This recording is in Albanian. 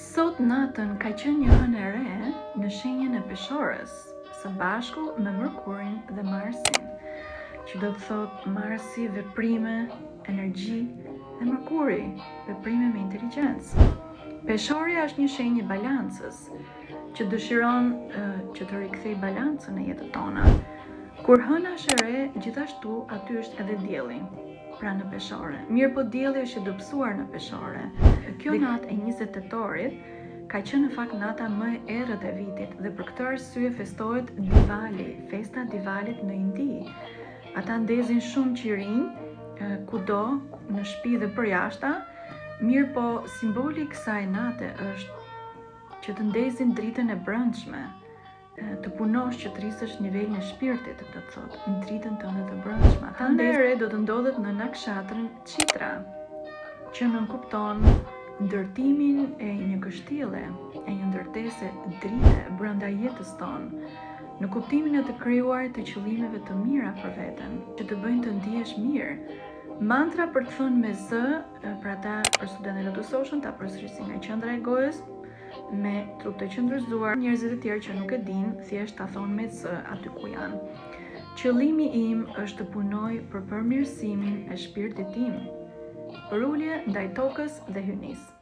Sot natën ka qenë një hënë e re në shenjën e peshorës, së bashku me Mërkurin dhe Marsin, që do të thotë Marsi veprime, energji dhe Mërkuri veprime me inteligjencë. Peshorja është një shenjë e balancës, që dëshiron që të rikthej balancën në jetën tona. Kur hëna është e re, gjithashtu aty është edhe dielli, pra në peshore. Mirë po dielli është i dobësuar në peshore. Kjo natë e 20 tetorit ka qenë në fakt nata më e errët e vitit dhe për këtë arsye festohet Diwali, festa Diwalit në Indi. Ata ndezin shumë qirinj kudo, në shtëpi dhe përjashta. Mirë po simboli i kësaj nate është që të ndezin dritën e brendshme, të punosh që të rrisësh nivelin e shpirtit, do të thotë, në dritën tënde të brendshme. Hëna e re do të ndodhet në nakshatrën Qitra, që nënkupton ndërtimin e një kështjelle, e një ndërtese drite brenda jetës tonë, në kuptimin e të krijuar të qëllimeve të mira për veten, që të bëjnë të ndihesh mirë. Mantra për të thënë me Z, për ata për studentët e Lotusoshën, ta përsërisin nga qendra e gojës, me trup të qëndruzuar. Njerëzit e tjerë që nuk e din, thjesht ta thonë me Z aty ku janë. Qëllimi im është të punoj për përmirësimin e shpirtit tim, për ulje ndaj tokës dhe hyjnisë.